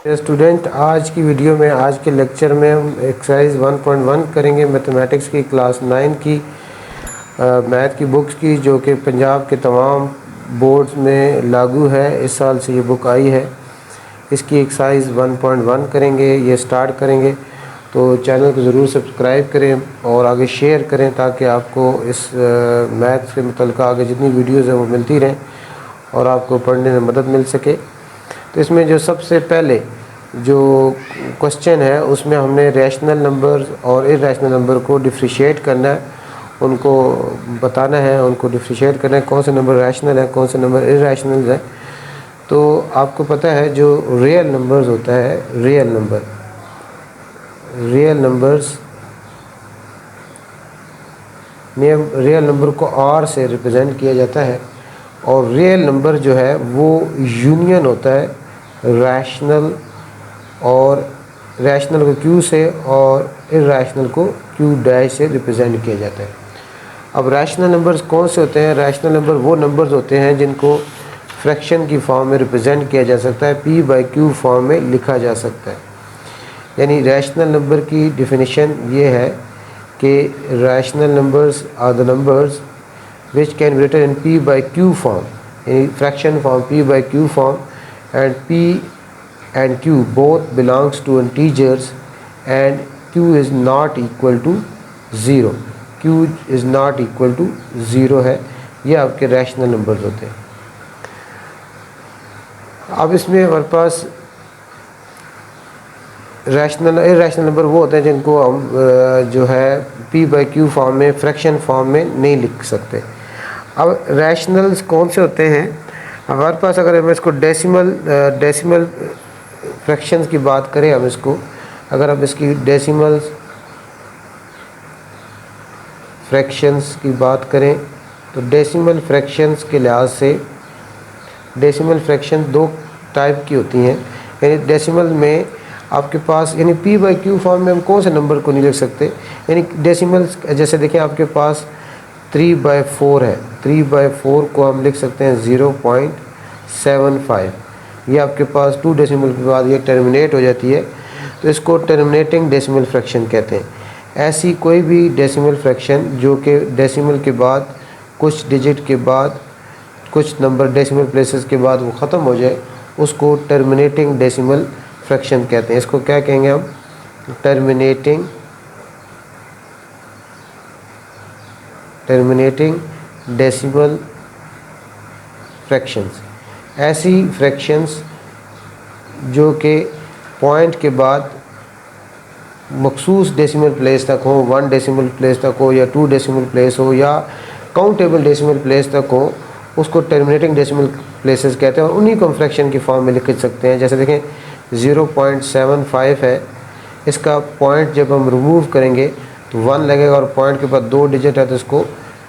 Student, आज की video में आज के लेक्चर में हम एक्सरसाइज 1.1 करेंगे मैथमेटिक्स की क्लास 9 की मैथ की बुक्स की, जो कि पंजाब के तमाम बोर्ड्स में लागू है। इस साल से ये बुक आई है। इसकी एक्सरसाइज 1.1 करेंगे, ये स्टार्ट करेंगे। तो चैनल को ज़रूर सब्सक्राइब करें और आगे शेयर करें ताकि आपको इस मैथ से मुतल्लिक़ आगे जितनी वीडियोज़ हैं वो मिलती रहें और आपको पढ़ने में मदद मिल सके। तो इसमें जो सबसे पहले जो क्वेश्चन है उसमें हमने रैशनल नंबर और इर्रेशनल नंबर को डिफरेंशिएट करना है, उनको बताना है, उनको डिफरेंशिएट करना है कौन से नंबर रैशनल है, कौन से नंबर इर्रेशनल है। तो आपको पता है जो रियल नंबर्स होता है, रियल नंबर को आर से रिप्रेजेंट किया जाता है और रियल नंबर जो है वो यूनियन होता है रैशनल को क्यू से और इर्रेशनल को क्यू डैश से रिप्रेजेंट किया जाता है। अब रैशनल नंबर्स कौन से होते हैं? रैशनल नंबर वो नंबर्स होते हैं जिनको फ्रैक्शन की फॉर्म में रिप्रेजेंट किया जा सकता है, पी बाई क्यू फॉर्म में लिखा जा सकता है। यानी रैशनल नंबर की डिफिनीशन ये है कि rational numbers are the numbers which can be written in p by q form, यानी fraction form p by q form, and p and q both belongs to integers and q is not equal to 0, q is not equal to 0 है। ये आपके rational numbers होते हैं। अब इसमें हमारे पास irrational number वो होते हैं जिनको हम जो है p बाई क्यू फॉर्म में, फ्रैक्शन फॉर्म में नहीं लिख सकते। अब रैशनल्स कौन से होते हैं हमारे पास? अगर हम इसको डेसिमल फ्रैक्शंस की बात करें, हम इसको अगर हम इसकी डेसिमल फ्रैक्शंस की बात करें तो डेसिमल फ्रैक्शंस के लिहाज से डेसिमल फ्रैक्शन दो टाइप की होती हैं। यानी डेसिमल में आपके पास यानी पी बाई क्यू फॉर्म में हम कौन से नंबर को नहीं लिख सकते, यानी डेसिमल जैसे देखें आपके पास 3/4 है, 3/4 को हम लिख सकते हैं 0.75। ये आपके पास 2 डेसिमल के बाद ये टर्मिनेट हो जाती है, तो इसको टर्मिनेटिंग डेसिमल फ्रैक्शन कहते हैं। ऐसी कोई भी डेसिमल फ्रैक्शन जो कि डेसिमल के बाद कुछ डिजिट के बाद कुछ नंबर डेसिमल प्लेसेस के बाद वो ख़त्म हो जाए, उसको टर्मिनेटिंग डेसिमल फ्रैक्शन कहते हैं। इसको क्या कहेंगे हम? Terminating decimal fractions. ऐसी फ्रैक्शंस जो कि पॉइंट के बाद मखसूस डेसिमल प्लेस तक हो, 1 डेसिमल प्लेस तक हो या 2 डेसिमल प्लेस हो या काउंटेबल डेसिमल प्लेस तक हो, उसको टर्मिनेटिंग डेसिमल प्लेसेस कहते हैं और उन्हीं को हम फ्रैक्शन की फॉर्म में लिख सकते हैं। जैसे देखें 0.75 है, इसका पॉइंट जब हम रिमूव करेंगे तो 1 लगेगा और पॉइंट के बाद 2 डिजिट है तो इसको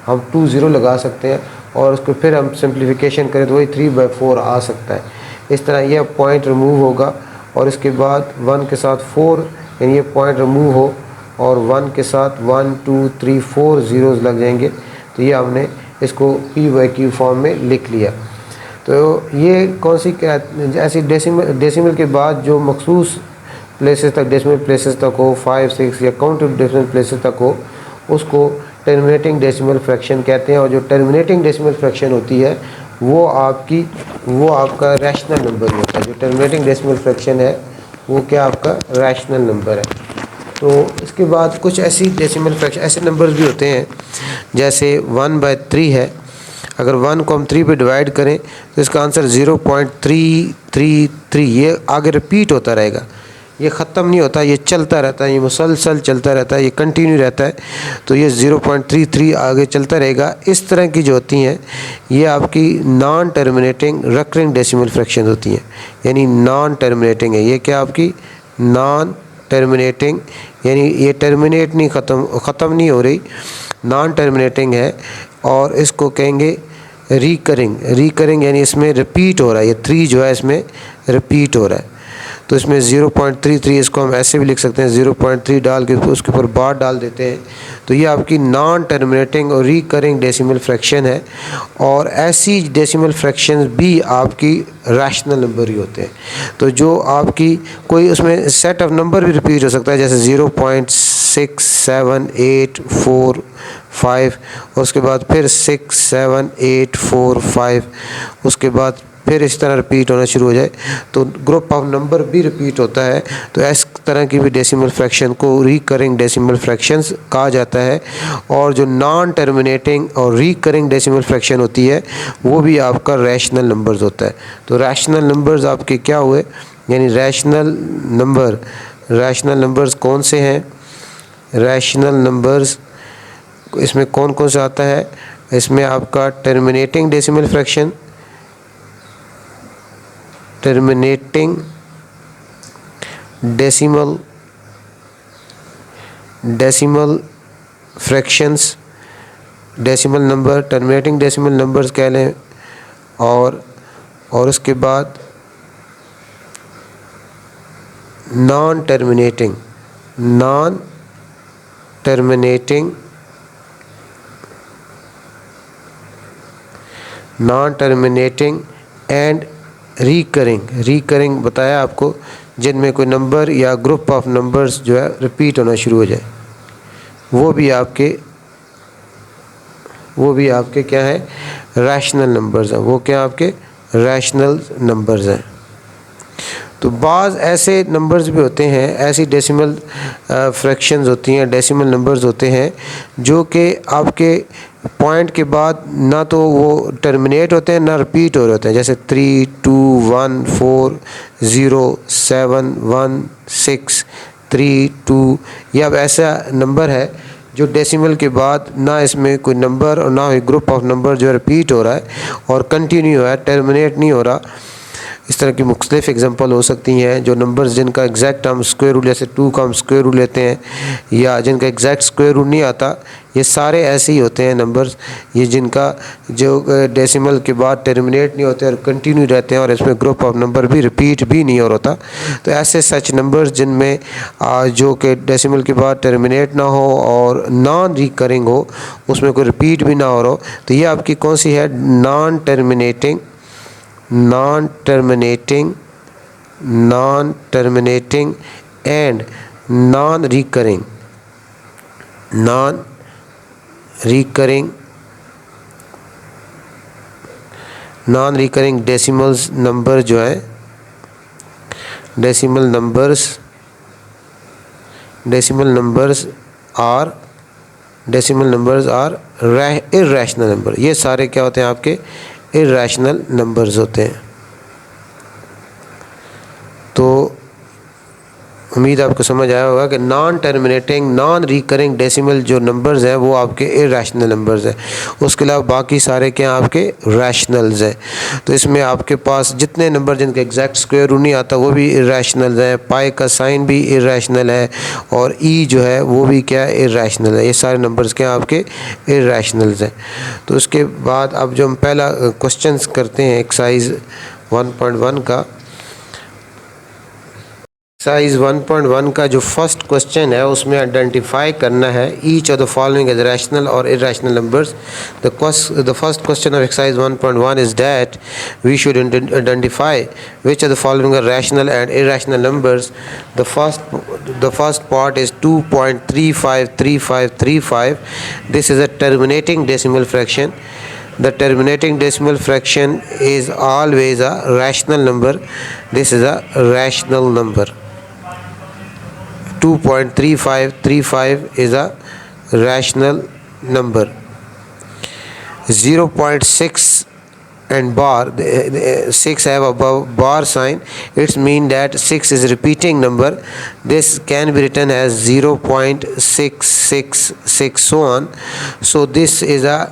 हम 20 लगा सकते हैं और उसको फिर हम सिंप्लीफिकेशन करें तो वही 3/4 आ सकता है। इस तरह यह पॉइंट रिमूव होगा और इसके बाद 1 के साथ 4, यानी ये पॉइंट रिमूव हो और 1 के साथ 1 2 3 4 ज़ीरोज़ लग जाएंगे, तो ये हमने इसको पी बाई क्यू फॉर्म में लिख लिया। तो ये कौन सी क्या ऐसी डेसिमल के बाद जो मखसूस प्लेसेस तक, डेसिमल प्लेसेस तक हो, 5 6 या काउंटेबल डेसिमल प्लेसेस तक हो, उसको टर्मिनेटिंग डेसिमल फ्रैक्शन कहते हैं। और जो टर्मिनेटिंग डेसिमल फ्रैक्शन होती है वो आपका रैशनल नंबर होता है। जो टर्मिनेटिंग डेसिमल फ्रैक्शन है वो क्या आपका रैशनल नंबर है। तो इसके बाद कुछ ऐसी डेसिमल फ्रैक्शन, ऐसे नंबर्स भी होते हैं जैसे 1/3 है। अगर 1 को हम 3 पे डिवाइड करें तो इसका आंसर 0.333, ये आगे रिपीट होता रहेगा, ये ख़त्म नहीं होता, ये चलता रहता है, ये मुसलसल चलता रहता है, ये कंटिन्यू रहता है। तो ये 0.33 आगे चलता रहेगा। इस तरह की जो होती हैं ये आपकी non terminating recurring decimal fraction होती हैं, यानी नॉन टर्मिनेटिंग है। ये क्या आपकी नॉन टर्मिनेटिंग, यानी ये टर्मिनेट नहीं, ख़त्म नहीं हो रही, नॉन टर्मिनेटिंग है। और इसको कहेंगे रिकरिंग यानी इसमें रिपीट हो रहा है, ये 3 जो है इसमें रिपीट हो रहा है। तो इसमें 0.33 इसको हम ऐसे भी लिख सकते हैं, 0.3 डाल के उसके ऊपर बार डाल देते हैं। तो ये आपकी नॉन टर्मिनेटिंग और रिकरिंग डेसिमल फ्रैक्शन है। और ऐसी डेसिमल फ्रैक्शन भी आपकी रैशनल नंबर ही होते हैं। तो जो आपकी कोई उसमें सेट ऑफ नंबर भी रिपीट हो सकता है, जैसे 0.67845, उसके बाद फिर 67845, उसके बाद फिर इस तरह रिपीट होना शुरू हो जाए, तो ग्रुप ऑफ नंबर भी रिपीट होता है। तो इस तरह की भी डेसिमल फ्रैक्शन को रिकरिंग डेसिमल फ्रैक्शंस कहा जाता है। और जो नॉन टर्मिनेटिंग और रिकरिंग डेसिमल फ्रैक्शन होती है वो भी आपका रैशनल नंबर्स होता है। तो रैशनल नंबर्स आपके क्या हुए, यानी रैशनल नंबर्स कौन से हैं? रैशनल नंबर्स इसमें कौन कौन सा आता है? इसमें आपका terminating decimal fraction, terminating decimal fractions, decimal number, terminating decimal numbers कह लें। और उसके बाद नॉन टर्मिनेटिंग एंड रिकरिंग बताया आपको, जिनमें कोई नंबर या ग्रुप ऑफ नंबर्स जो है रिपीट होना शुरू हो जाए, वो भी आपके क्या है? रैशनल नंबर्स हैं। वो क्या आपके रैशनल नंबर्स हैं। तो बाज़ ऐसे नंबर्स भी होते हैं, ऐसी डेसिमल फ्रैक्शंस होती हैं, डेसिमल नंबर्स होते हैं जो कि आपके पॉइंट के बाद ना तो वो टर्मिनेट होते हैं ना रिपीट हो रहे होते हैं, जैसे 3, 2, 1, 4, 0, 7, 1, 6, 3, 2। यह अब ऐसा नंबर है जो डेसिमल के बाद ना इसमें कोई नंबर और ना ही ग्रुप ऑफ नंबर जो रिपीट हो रहा है और कंटिन्यू हो रहा है, टर्मिनेट नहीं हो रहा। इस तरह की मुख्तलिफ एग्जांपल हो सकती हैं। जो नंबर्स जिनका एग्जैक्ट हम स्क्वायर रूट, जैसे 2 का हम स्क्वायर रूट लेते हैं, या जिनका एग्जैक्ट स्क्वायर रूट नहीं आता, ये सारे ऐसे ही होते हैं नंबर्स, ये जिनका जो डेसिमल के बाद टर्मिनेट नहीं होते और कंटिन्यू रहते हैं और इसमें ग्रुप ऑफ नंबर भी रिपीट भी नहीं हो रहा होता। तो ऐसे सच नंबर्स जिनमें जो कि डेसिमल के बाद टर्मिनेट ना हो और नॉन रिकरिंग हो, उसमें कोई रिपीट भी ना हो रहा हो, तो ये आपकी कौन सी है? Non terminating and non recurring decimals number जो है, decimal numbers are irrational number. ये सारे क्या होते हैं? आपके इर्रेशनल नंबर्स होते हैं। तो उम्मीद आपको समझ आया होगा कि non terminating, non recurring decimal जो नंबर्स हैं वो आपके इर्रेशनल नंबर्स हैं। उसके अलावा बाकी सारे क्या आपके रैशनल्स हैं। तो इसमें आपके पास जितने नंबर जिनके एग्जैक्ट स्क्वायर रूट नहीं आता वो भी इर्रेशनल हैं, पाई का साइन भी इर्रेशनल है, और ई जो है वो भी क्या इर्रेशनल है। ये सारे नंबर्स क्या आपके इर्रेशनल्स हैं। तो उसके बाद अब जो हम पहला क्वेश्चन करते हैं एक्सरसाइज 1.1 का, एक्सरसाइज 1.1 का जो फर्स्ट क्वेश्चन है उसमें आइडेंटिफाई करना है each of the following as rational और irrational numbers. The first question of exercise 1.1 is that we should identify which of the following are rational and irrational numbers. The first part is 2.353535. This is a terminating decimal fraction. The terminating decimal fraction is always a rational number. This is a rational number. 2.3535 is a rational number. 0.6 and bar, 6 have a bar sign. It means that 6 is repeating number. This can be written as 0.666 so on. So this is a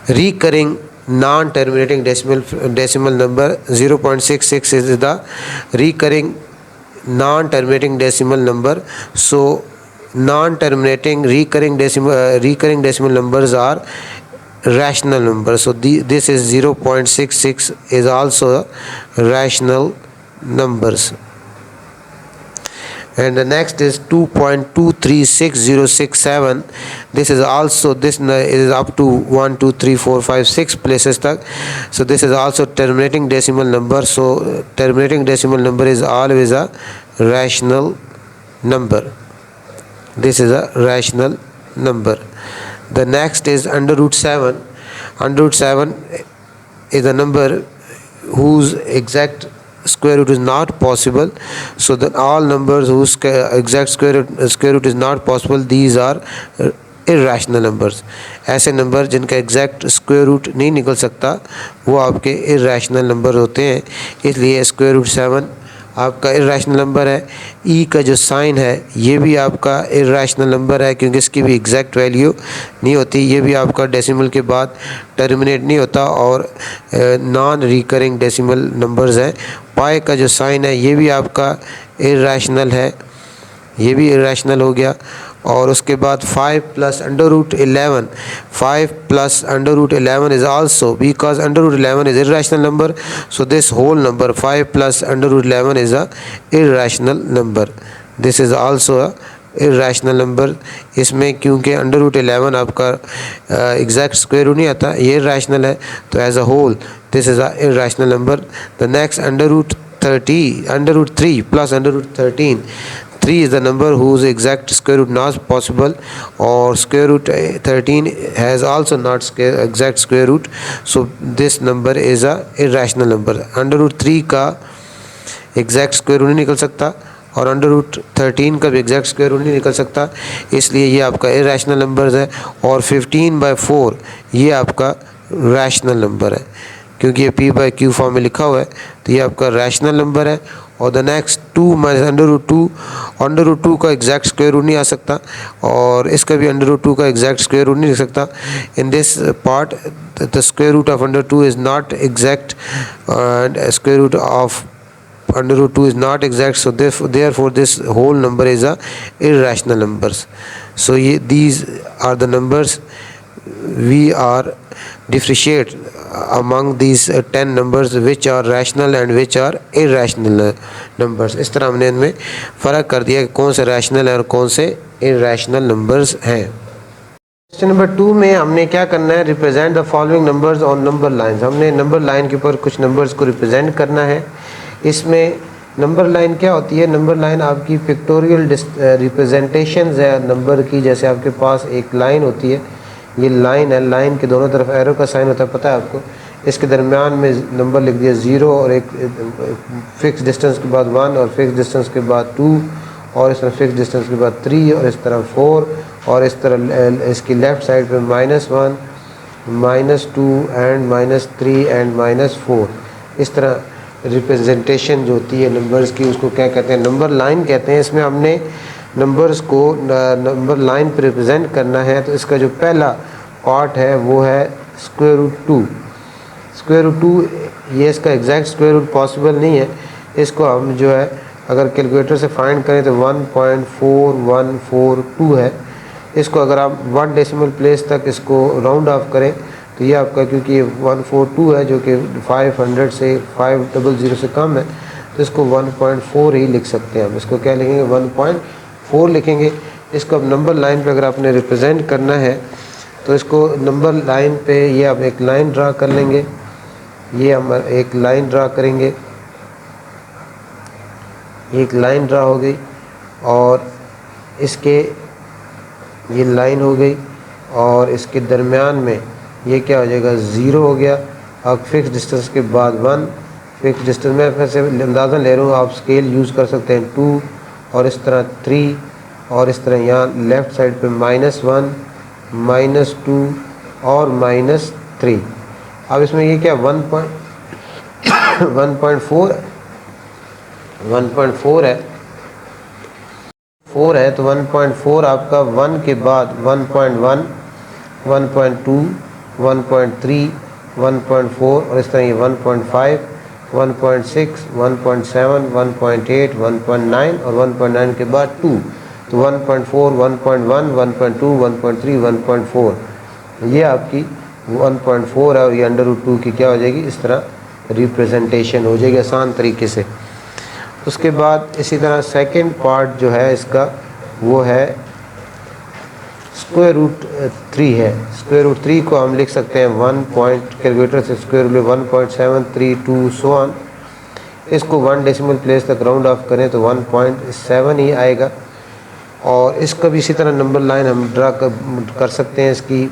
recurring non-terminating decimal number. 0.66 is the recurring non-terminating decimal number. So non-terminating recurring decimal numbers are rational number. So this is 0.66 is also a rational numbers. And the next is 2.236067. this is also, this is up to 1 2 3 4 5 6 places tak. So this is also terminating decimal number. So terminating decimal number is always a rational number. This is a rational number. The next is under root 7. Under root 7 is a number whose exact square root is not possible. So that all numbers whose exact square root is not possible, these are irrational numbers. ऐसे number जिनका exact square root नहीं निकल सकता वो आपके irrational number होते हैं. इसलिए स्क्वायर रूट 7 आपका इरेशनल नंबर है. ई का जो साइन है ये भी आपका इरेशनल नंबर है क्योंकि इसकी भी एग्जैक्ट वैल्यू नहीं होती. ये भी आपका डेसिमल के बाद टर्मिनेट नहीं होता और नॉन रिकरिंग डेसिमल नंबर्स हैं. पाई का जो साइन है ये भी आपका इरेशनल है, ये भी इरेशनल हो गया. और उसके बाद 5 plus under root 11, 5 plus under root 11 is also, because under root 11 is irrational number, so this whole number 5 plus under root 11 is a irrational number. This is also a irrational number. इसमें क्योंकि under root 11 आपका exact square root नहीं आता, ये irrational है, तो as a whole this is a irrational number. The next under root 3 plus under root 13. 3 is the number whose exact square root not possible, or square root 13 has also not exact square root, so this number is a irrational number. Under root 3 का exact square root नहीं निकल सकता और under root 13 का भी exact square root नहीं निकल सकता, इसलिए ये आपका इरेशनल नंबर है. और 15/4 ये आपका रैशनल नंबर है क्योंकि ये p/q फॉर्म में लिखा हुआ है, तो ये आपका रैशनल नंबर है. और the next 2 minus under root 2 का एग्जैक्ट स्क्वायर रूट नहीं आ सकता और इसका भी अंडर रूट 2 का एग्जैक्ट स्क्वायर रूट नहीं लिख सकता. In this part the square root of under 2 is not exact, square root of under root 2 is not exact, so therefore this whole number is a irrational numbers. So these are the numbers we are differentiate among these 10 numbers which are rational and which are irrational numbers. इस तरह हमने इनमें फ़र्क कर दिया कि कौन से rational और कौन से irrational numbers हैं. क्वेश्चन नंबर 2 में हमने क्या करना है, represent the following numbers on number lines. हमने नंबर लाइन के ऊपर कुछ नंबर्स को रिप्रेजेंट करना है. इसमें नंबर लाइन क्या होती है, नंबर लाइन आपकी पिक्टोरियल रिप्रेजेंटेशंस है नंबर की. जैसे आपके पास एक लाइन होती है, ये लाइन है, लाइन के दोनों तरफ एरो का साइन होता है, पता है आपको. इसके दरमियान में नंबर लिख दिया 0 और एक फिक्स डिस्टेंस के बाद 1 और फिक्स डिस्टेंस के बाद 2 और इस तरह फिक्स डिस्टेंस के बाद 3 और इस तरह 4 और इस तरह इसकी लेफ़्ट साइड पे -1, -2 एंड -3 एंड -4. इस तरह रिप्रेजेंटेशन जो होती है नंबर्स की उसको क्या कहते हैं, नंबर लाइन कहते हैं. इसमें हमने नंबर्स को नंबर लाइन पर रिप्रेजेंट करना है. तो इसका जो पहला पार्ट है वो है स्क्वायर रूट 2. स्क्वायर रूट 2 ये इसका एग्जैक्ट स्क्वायर रूट पॉसिबल नहीं है. इसको हम जो है अगर कैलकुलेटर से फाइंड करें तो 1.4142 है. इसको अगर आप 1 डेसिमल प्लेस तक इसको राउंड ऑफ करें तो ये आपका, क्योंकि ये 142 है जो कि 500 से 500 से कम है, तो इसको 1.4 ही लिख सकते हैं. हम इसको क्या लिखेंगे, 1.4 लिखेंगे. इसको अब नंबर लाइन पे अगर आपने रिप्रेजेंट करना है तो इसको नंबर लाइन पे ये आप एक लाइन ड्रा कर लेंगे. ये हम एक लाइन ड्रा करेंगे, एक लाइन ड्रा हो गई और इसके ये लाइन हो गई और इसके दरमियान में ये क्या हो जाएगा, 0 हो गया. अब फिक्स डिस्टेंस के बाद 1, फिक्स डिस्टेंस में फिर से अंदाज़ा ले रहा हूँ, आप स्केल यूज़ कर सकते हैं 2 और इस तरह 3 और इस तरह यहाँ लेफ़्ट साइड पे -1, -2 और -3. अब इसमें ये क्या 1.4 है, 4 है, तो 1.4 आपका 1 के बाद 1.1, 1.2, 1.3, 1.4 और इस तरह ये 1.5, 1.6, 1.7, 1.8, 1.9 और 1.9 के बाद 2. तो 1.4, 1.1, 1.2, 1.3, 1.4 ये आपकी 1.4 है और ये √2 की क्या हो जाएगी, इस तरह रिप्रेजेंटेशन हो जाएगी आसान तरीके से। उसके बाद इसी तरह सेकंड पार्ट जो है इसका वो है √3 है। √3 को हम लिख सकते हैं 1 पॉइंट कैलकुलेटर से स्क्वायर रूट 1.732 सो ऑन। इसको 1 डेसिमल प्लेस तक राउंड ऑफ करें तो 1.7 ही आएगा। और इसका भी इसी तरह नंबर लाइन हम ड्रा कर सकते हैं इसकी।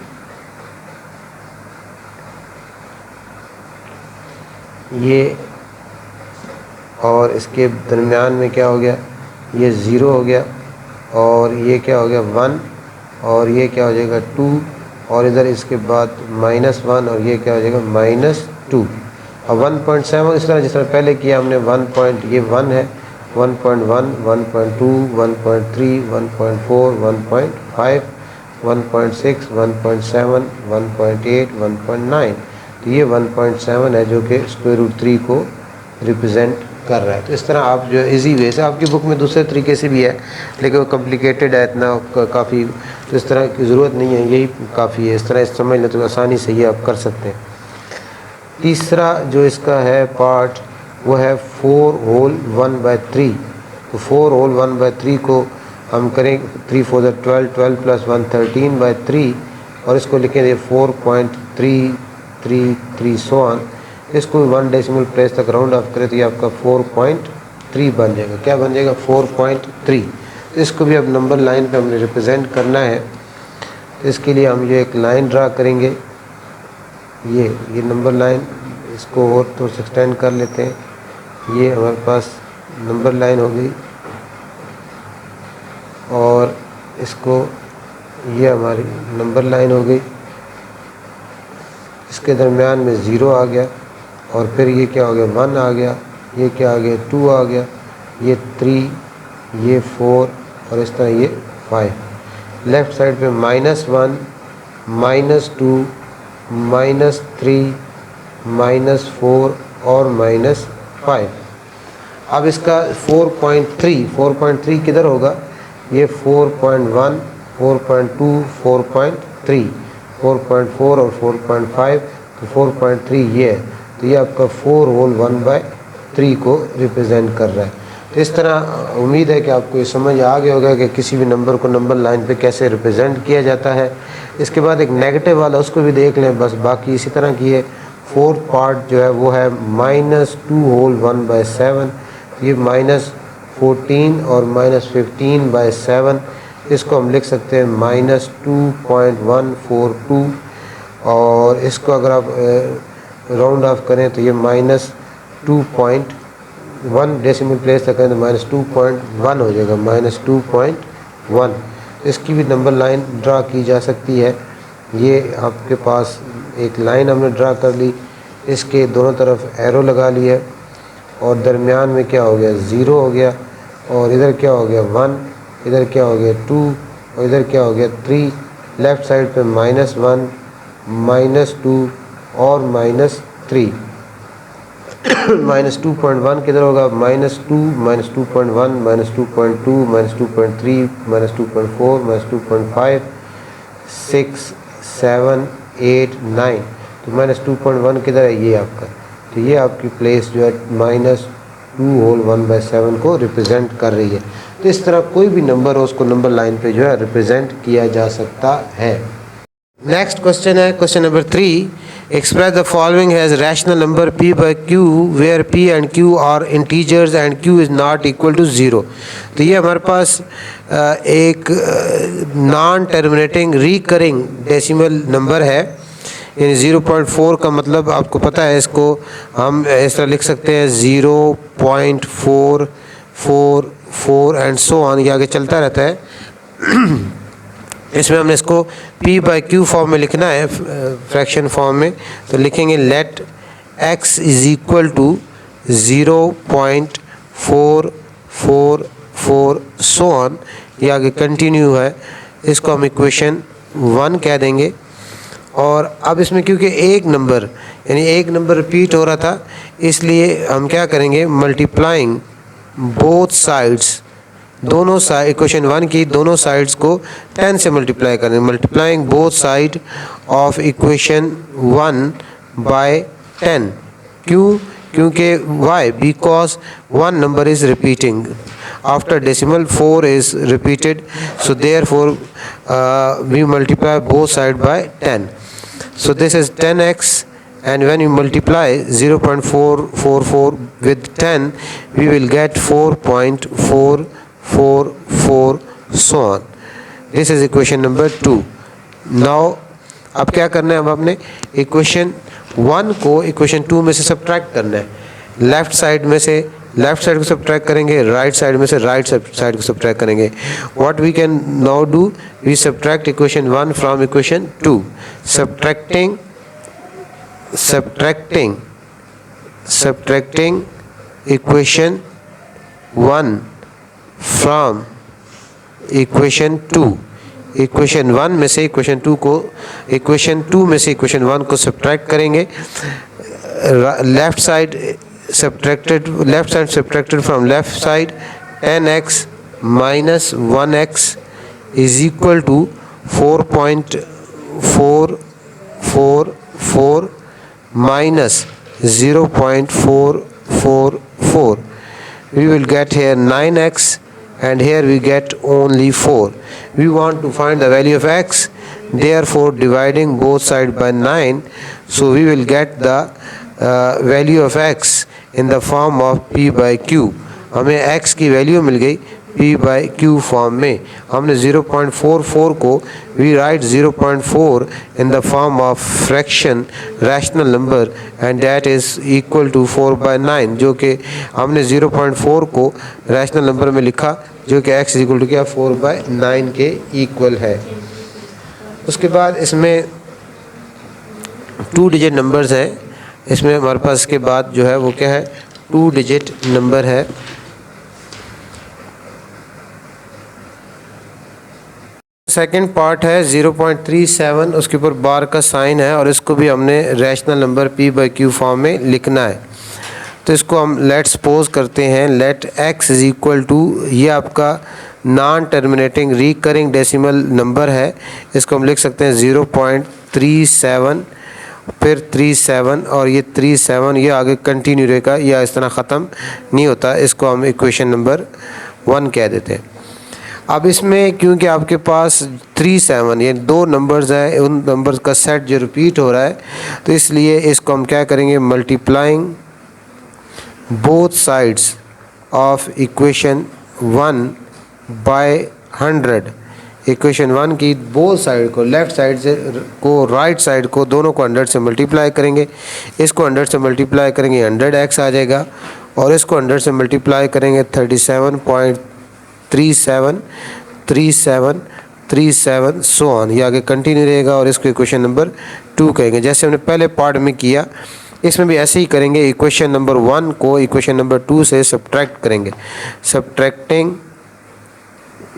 ये और इसके दरमियान में क्या हो गया, ये 0 हो गया और ये क्या हो गया 1 और ये क्या हो जाएगा 2 और इधर इसके बाद -1 और ये क्या हो जाएगा -2। अब 1.7 इस तरह जिस तरह पहले किया हमने 1 पॉइंट, ये 1 है 1.1 1.2 1.3 1.4 1.5 1.6 1.7 1.8 1.9। तो ये 1.7 है जो कि √3 को रिप्रेजेंट कर रहा है। तो इस तरह आप जो इजी वे से, आपकी बुक में दूसरे तरीके से भी है लेकिन वो कॉम्प्लिकेटेड है इतना काफ़ी, तो इस तरह की ज़रूरत नहीं है, यही काफ़ी है। इस तरह इस समझ लें तो आसानी से ये आप कर सकते हैं। तीसरा जो इसका है पार्ट वो है 4 होल 1/3। तो 4 होल 1/3 को हम करें 3 4 12 12 + 1 13/3 और इसको लिखेंगे 4.333 सो ऑन। इसको 1 डेसिमल प्लेस तक राउंड ऑफ करें तो ये आपका 4.3 बन जाएगा। क्या बन जाएगा 4.3। तो इसको भी अब नंबर लाइन पे हमने रिप्रेजेंट करना है। तो इसके लिए हम ये एक लाइन ड्रा करेंगे, ये नंबर लाइन, इसको और थोड़ा सा एक्सटेंड कर लेते हैं। ये हमारे पास नंबर लाइन हो गई और इसको ये हमारी नंबर लाइन हो गई, इसके दरमियान में 0 आ गया और फिर ये क्या हो गया 1 आ गया, ये क्या आ गया 2 आ गया, ये 3, ये 4 और इस तरह ये 5। लेफ़्ट साइड पे -1 -2 -3 -4 और -5। अब इसका 4.3 किधर होगा, ये 4.1 4.2 4.3 4.4 और 4.5, तो 4.3 ये है। तो ये आपका 4 होल 1/3 को रिप्रेजेंट कर रहा है। तो इस तरह उम्मीद है कि आपको ये समझ आ गया होगा कि किसी भी नंबर को नंबर लाइन पे कैसे रिप्रेजेंट किया जाता है। इसके बाद एक नेगेटिव वाला उसको भी देख लें, बस बाकी इसी तरह की है। फोर्थ पार्ट जो है वो है -2 होल 1/7। ये -14 और -15/7, इसको हम लिख सकते हैं -2.142 और इसको अगर आप राउंड ऑफ करें तो ये -2.1 डेसिमल प्लेस तक करें तो -2.1 हो जाएगा, -2.1। इसकी भी नंबर लाइन ड्रा की जा सकती है। ये आपके पास एक लाइन हमने ड्रा कर ली, इसके दोनों तरफ एरो लगा लिया और दरमियान में क्या हो गया 0 हो गया और इधर क्या हो गया 1, इधर क्या हो गया 2 और इधर क्या हो गया 3। लेफ़्ट साइड पे -1 -2 और -3। -2.1 किधर होगा, -2 -2.1 -2.2 -2.3 -2.4 -2.5 6 7 8 9। तो -2.1 किधर है, ये आपका। तो ये आपकी प्लेस जो है -2 होल 1/7 को रिप्रेजेंट कर रही है। तो इस तरह कोई भी नंबर हो उसको नंबर लाइन पे जो है रिप्रेजेंट किया जा सकता है। नेक्स्ट क्वेश्चन है question number 3। Express the following has rational number p by q where p and q are integers and q is not equal to 0। तो ये हमारे पास एक non terminating recurring decimal number है, यानी 0.4 का मतलब आपको पता है, इसको हम इस तरह लिख सकते हैं 0.444 एंड सो ऑन, ये आगे चलता रहता है। इसमें हमने इसको p by q फॉर्म में लिखना है, फ्रैक्शन फॉर्म में। तो लिखेंगे let x is equal to 0.444 so on, ये आगे कंटिन्यू है। इसको हम इक्वेशन 1 कह देंगे। और अब इसमें क्योंकि एक नंबर यानी एक नंबर रिपीट हो रहा था, इसलिए हम क्या करेंगे मल्टीप्लाइंग बोथ साइड्स दोनों साइड इक्वेशन 1 की दोनों साइड्स को 10 से मल्टीप्लाई करें, multiplying both side of equation 1 by 10। क्यों? क्योंकि why? Because one number is repeating after decimal 4 is repeated, so therefore we multiply both side by 10. So this is 10x, and when you multiply 0.444 with 10 we will get 4.444 so on. This is equation number 2. now अब क्या करना है? अब आपने equation 1 को equation 2 में से subtract करना है। लेफ्ट साइड में से लेफ्ट साइड को सब्ट्रैक्ट करेंगे, राइट साइड में से राइट साइड को सब्ट्रैक्ट करेंगे। What we can now do, we subtract equation 1 from equation 2। Subtracting equation 1 from equation 2। Equation 1 में से इक्वेशन 2 को इक्वेशन 2 में से इक्वेशन 1 को सब्ट्रैक्ट करेंगे। Left side subtracted from left side, 10x minus 1x is equal to 4.444 minus 0.444. we will get here 9x and here we get only 4. we want to find the value of x, therefore dividing both sides by 9, so we will get the value of x in the form of p by q. हमें x की value मिल गई p by q form में। हमने 0.44 को we write 0.4 in the form of fraction rational number and that is equal to 4 by 9, जो कि हमने 0.4 को रैशनल नंबर में लिखा जो कि x इक्वल टू क्या 4 by 9 के इक्वल है। उसके बाद इसमें 2 डिजिट नंबर्स हैं। इसमें हमारे पास के बाद जो है वो क्या है 2 डिजिट नंबर है। सेकंड पार्ट है 0.37, उसके ऊपर बार का साइन है और इसको भी हमने rational number p by q form में लिखना है। तो इसको हम लेट सपोज करते हैं, let x is equal to, ये आपका non terminating recurring decimal number है। इसको हम लिख सकते हैं 0.37 फिर 37 और ये 37, ये आगे कंटिन्यू रहेगा या इस तरह ख़त्म नहीं होता। इसको हम इक्वेशन नंबर 1 कह देते हैं। अब इसमें क्योंकि आपके पास 37 ये 2 नंबर्स हैं, उन नंबर्स का सेट जो रिपीट हो रहा है, तो इसलिए इसको हम क्या करेंगे, multiplying both sides of equation 1 by 100। इक्वेशन 1 की बोथ साइड को, लेफ़्ट साइड से को राइट साइड को, दोनों को 100 से मल्टीप्लाई करेंगे। इसको 100 से मल्टीप्लाई करेंगे 100x आ जाएगा और इसको 100 से मल्टीप्लाई करेंगे 37.3737 सो ऑन, ये आगे कंटिन्यू रहेगा और इसको इक्वेशन नंबर 2 कहेंगे। जैसे हमने पहले पार्ट में किया इसमें भी ऐसे ही करेंगे। इक्वेशन नंबर 1 को इक्वेशन नंबर 2 से सब्ट्रैक्ट करेंगे।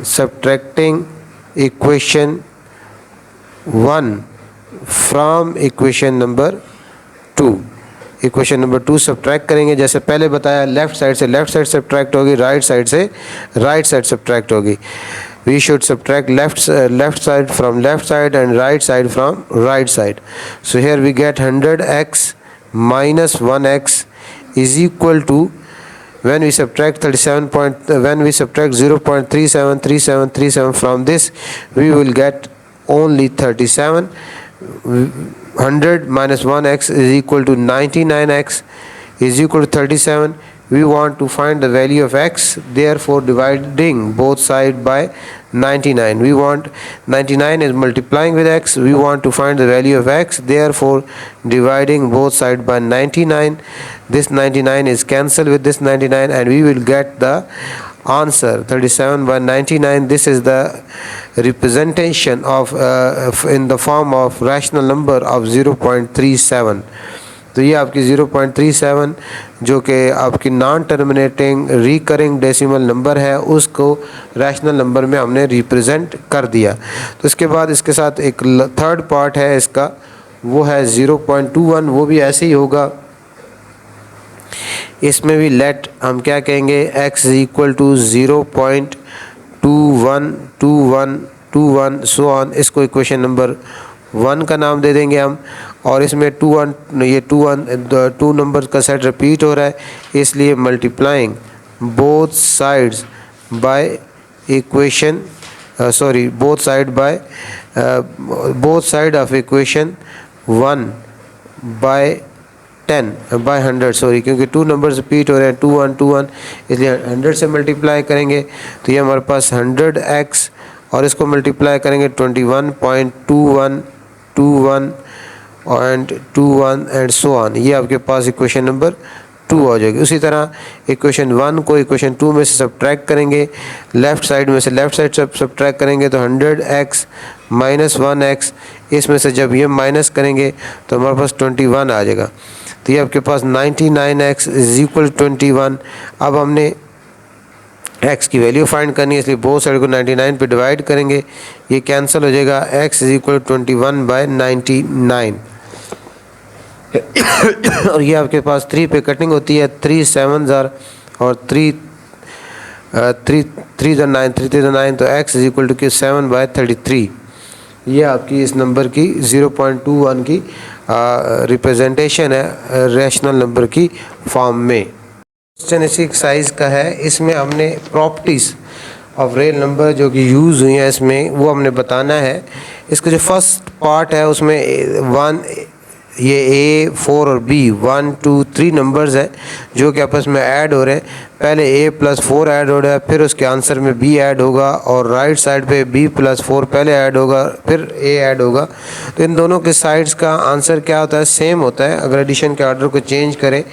Subtracting equation 1 from equation number 2। Equation number 2 subtract करेंगे। जैसे पहले बताया, लेफ़्ट साइड से लेफ़्ट साइड सब्ट्रैक्ट होगी, राइट साइड से राइट साइड सब्ट्रैक्ट होगी। We should subtract left side from left side and right side from right side. So here we get 100x minus 1x is equal to, when we subtract 0.373737 from this, we will get only 37. 100 minus 1x is equal to 99x is equal to 37. We want to find the value of x, therefore dividing both sides by 99. We want 99 is multiplying with x, we want to find the value of x, therefore dividing both sides by 99. This 99 is cancelled with this 99 and we will get the answer 37 by 99. This is the representation of in the form of rational number of 0.37. तो ये आपकी 0.37 जो कि आपकी non terminating recurring decimal number है, उसको rational number में हमने रिप्रेजेंट कर दिया। तो इसके बाद इसके साथ एक थर्ड पार्ट है इसका, वो है 0.21। वो भी ऐसे ही होगा। इसमें भी लेट हम क्या कहेंगे, x is equal to 0.21 1 2 1 2 1 so on, इसको इक्वेशन नंबर 1 का नाम दे देंगे हम। और इसमें 2 1 ये 2 1 2 नंबर का सेट रिपीट हो रहा है, इसलिए multiplying both sides by equation both side of equation 1 by 10 by 100 sorry, क्योंकि 2 नंबर्स रिपीट हो रहे हैं 2 1 2 1, इसलिए 100 से मल्टीप्लाई करेंगे तो ये हमारे पास 100x और इसको मल्टीप्लाई करेंगे 21.2121 एंड 21 एंड सो ऑन। ये आपके पास इक्वेशन नंबर 2 हो जाएगी। उसी तरह इक्वेशन 1 को इक्वेशन 2 में से सब्ट्रैक्ट करेंगे, लेफ़्ट साइड में से लेफ़्ट साइड सब्ट्रैक्ट करेंगे तो 100x माइनस 1x, इसमें से जब ये माइनस करेंगे तो हमारे पास 21 आ जाएगा। तो ये आपके पास 99x इज इक्वल 21। अब हमने x की वैल्यू फाइंड करनी है, इसलिए बोथ साइड को 99 पे डिवाइड करेंगे, ये कैंसिल हो जाएगा, x इज इक्वल 21/99 और ये आपके पास 3 पे कटिंग होती है, 3 7s are और 3 3 9 तो x इज इक्वल टू 7/33। ये आपकी इस नंबर की 0.21 की रिप्रेजेंटेशन है रैशनल नंबर की फॉर्म में। क्वेश्चन इसी एक्सरसाइज का है, इसमें हमने प्रॉपर्टीज़ ऑफ रियल नंबर जो कि यूज़ हुई हैं इसमें वो हमने बताना है। इसका जो फर्स्ट पार्ट है उसमें ये a 4 और b 1 2 3 नंबर्स हैं जो कि आपस में ऐड हो रहे हैं। पहले a + 4 ऐड हो रहा है, फिर उसके आंसर में b ऐड होगा और राइट साइड पे b + 4 पहले ऐड होगा, फिर a ऐड होगा। तो इन दोनों के साइड्स का आंसर क्या होता है, सेम होता है। अगर एडिशन के ऑर्डर को चेंज करें,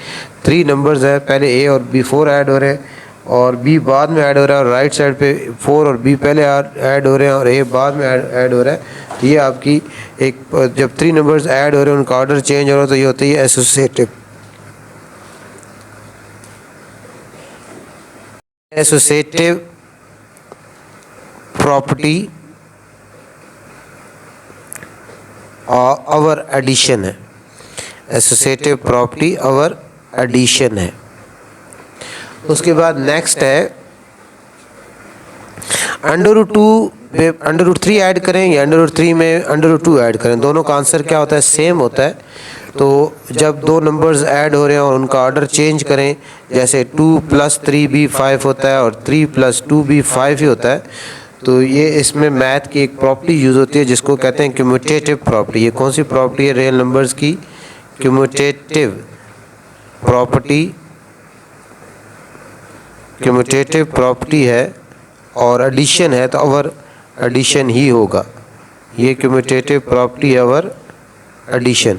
3 नंबर्स है, पहले a और b 4 ऐड हो रहे हैं और b बाद में ऐड हो रहा है, और राइट साइड पे 4 और b पहले ऐड हो रहे हैं और a बाद में ऐड हो रहा है। तो ये आपकी एक जब 3 नंबर्स ऐड हो रहे हैं उनका ऑर्डर चेंज हो रहा है तो ये होती है एसोसिएटिव प्रॉपर्टी और एडिशन है। एसोसिएटिव प्रॉपर्टी और एडिशन है। उसके बाद नेक्स्ट है √2 पे √3 ऐड करें या √3 में √2 ऐड करें, दोनों का आंसर क्या होता है, सेम होता है। तो जब 2 नंबर्स ऐड हो रहे हैं और उनका ऑर्डर चेंज करें, जैसे 2 + 3b 5 होता है और 3 + 2b 5 ही होता है, तो ये इसमें मैथ की एक प्रॉपर्टी यूज़ होती है जिसको कहते हैं क्यूमुटेटिव प्रॉपर्टी। ये कौन सी प्रॉपर्टी है, रियल नंबर्स की क्यूमुटेटिव प्रॉपर्टी है। और एडिशन है तो अवर एडिशन ही होगा, ये क्यूमुटेटिव प्रॉपर्टी है अवर एडिशन।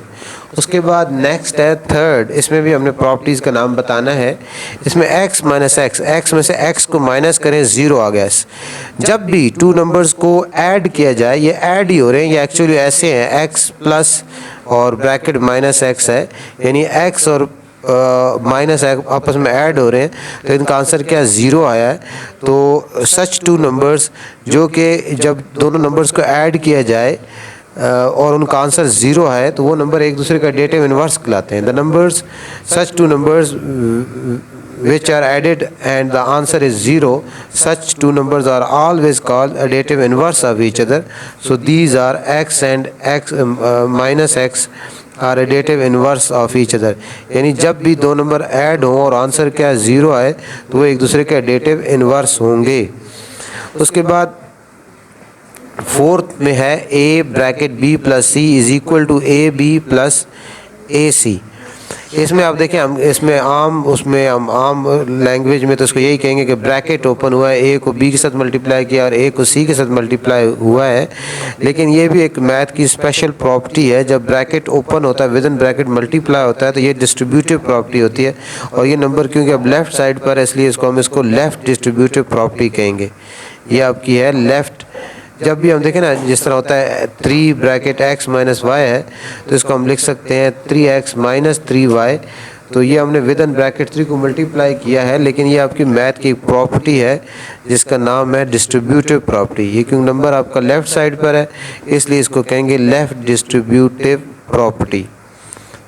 उसके बाद नेक्स्ट है थर्ड, इसमें भी हमने प्रॉपर्टीज़ का नाम बताना है। इसमें x - x, x में से x को माइनस करें, 0 आ गया। जब भी 2 नंबर्स को ऐड किया जाए, ये ऐड ही हो रहे हैं, ये एक्चुअली ऐसे हैं, x प्लस और ब्रैकेट -x है, यानी x और माइनस आपस में ऐड हो रहे हैं, तो इनका आंसर क्या 0 आया है। तो सच 2 नंबर्स जो कि जब दोनों नंबर्स को ऐड किया जाए और उनका आंसर 0 है तो वो नंबर एक दूसरे का एडिटिव इन्वर्स कहलाते हैं। The numbers such 2 numbers which are added and the answer is 0, such 2 numbers are always called additive inverse of each other. So these are x and x minus x are additive inverse of each other। यानी जब भी 2 number add हों और answer क्या 0 आए तो वो एक दूसरे के एडिटिव इन्वर्स होंगे। उसके बाद फोर्थ में है a bracket b + c is equal to ab + ac। इसमें आप देखें, हम इसमें हम आम लैंग्वेज में तो इसको यही कहेंगे कि ब्रैकेट ओपन हुआ है, a को b के साथ मल्टीप्लाई किया और a को c के साथ मल्टीप्लाई हुआ है। लेकिन ये भी एक मैथ की स्पेशल प्रॉपर्टी है, जब ब्रैकेट ओपन होता है विद इन ब्रैकेट मल्टीप्लाई होता है तो ये डिस्ट्रीब्यूटिव प्रॉपर्टी होती है। और ये नंबर क्योंकि अब लेफ़्ट साइड पर है इसलिए हम इसको लेफ़्ट डिस्ट्रीब्यूटिव प्रॉपर्टी कहेंगे। ये आपकी है लेफ़्ट। जब भी हम देखें ना, जिस तरह होता है 3 ब्रैकेट x - y है तो इसको हम लिख सकते हैं 3x - 3y। तो ये हमने विद इन ब्रैकेट 3 को मल्टीप्लाई किया है, लेकिन ये आपकी मैथ की प्रॉपर्टी है जिसका नाम है डिस्ट्रीब्यूटिव प्रॉपर्टी। ये क्योंकि नंबर आपका लेफ़्ट साइड पर है इसलिए इसको कहेंगे लेफ़्ट डिस्ट्रीब्यूटिव प्रॉपर्टी।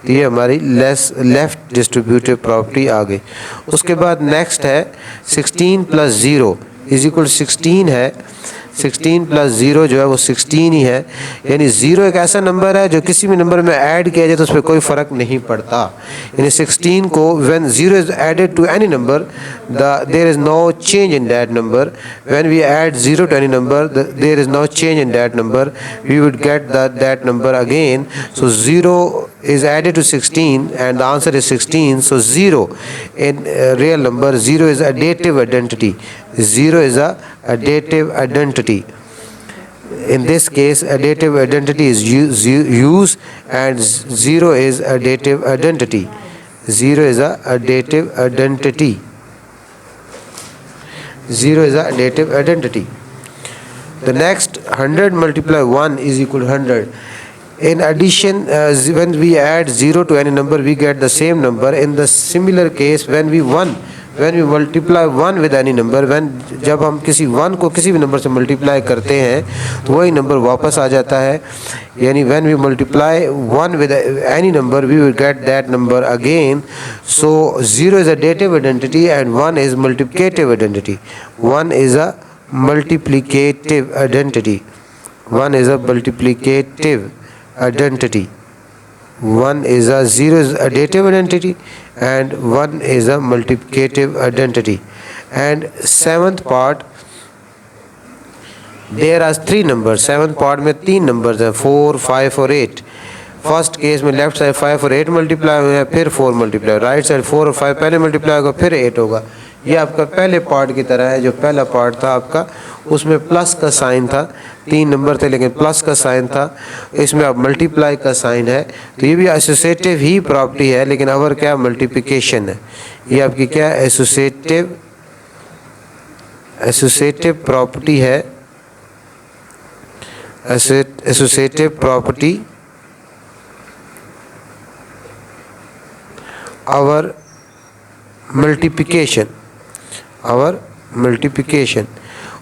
तो ये हमारी लेफ़्ट डिस्ट्रीब्यूटिव प्रॉपर्टी आ गई। उसके बाद नेक्स्ट है 16 + 0 इज इक्वल 16 है, 16 प्लस 0 जो है वो 16 ही है। यानी 0 एक ऐसा नंबर है जो किसी भी नंबर में ऐड किया जाए तो उस पर कोई फ़र्क नहीं पड़ता। यानी 16 को when 0 is added to any number there is no change in that number. When we add 0 to any number there is no change in that number, we would get that number again. So 0 is added to 16 and the answer is 16. So 0 in real number, 0 is a dative identity. 0 is a dative identity. In this case, a dative identity is used and 0 is a dative identity. 0 is a dative identity. 0 is a dative identity. The next 100 multiply 1 is equal to 100. In addition, when we add 0 to any number, we get the same number. In the similar case, when we multiply 1 with any number, जब हम किसी 1 को किसी भी number से multiply करते हैं तो वही नंबर वापस आ जाता है। यानी when we multiply 1 with any number, we will get that number again. So 0 is a dative identity and 1 is multiplicative identity. 1 is a multiplicative identity. 1 is a multiplicative identity. 1 is a 0 is a dative identity and 1 is a multiplicative identity. And seventh part, there are 3 numbers. seventh part में 3 numbers हैं, 4, 5 और 8. First case में left side 5 और 8 multiply हुए हैं, फिर 4 multiply, right side 4 और 5 पहले मल्टीप्लाई होगा फिर 8 होगा। ये आपका पहले पार्ट की तरह है। जो पहला पार्ट था आपका उसमें प्लस का साइन था, 3 नंबर थे लेकिन प्लस का साइन था। इसमें अब मल्टीप्लाई का साइन है, तो ये भी एसोसिएटिव ही प्रॉपर्टी है लेकिन अवर क्या मल्टीप्लिकेशन है। ये आपकी क्या एसोसिएटिव प्रॉपर्टी है, एसोसिएटिव प्रॉपर्टी our multiplication।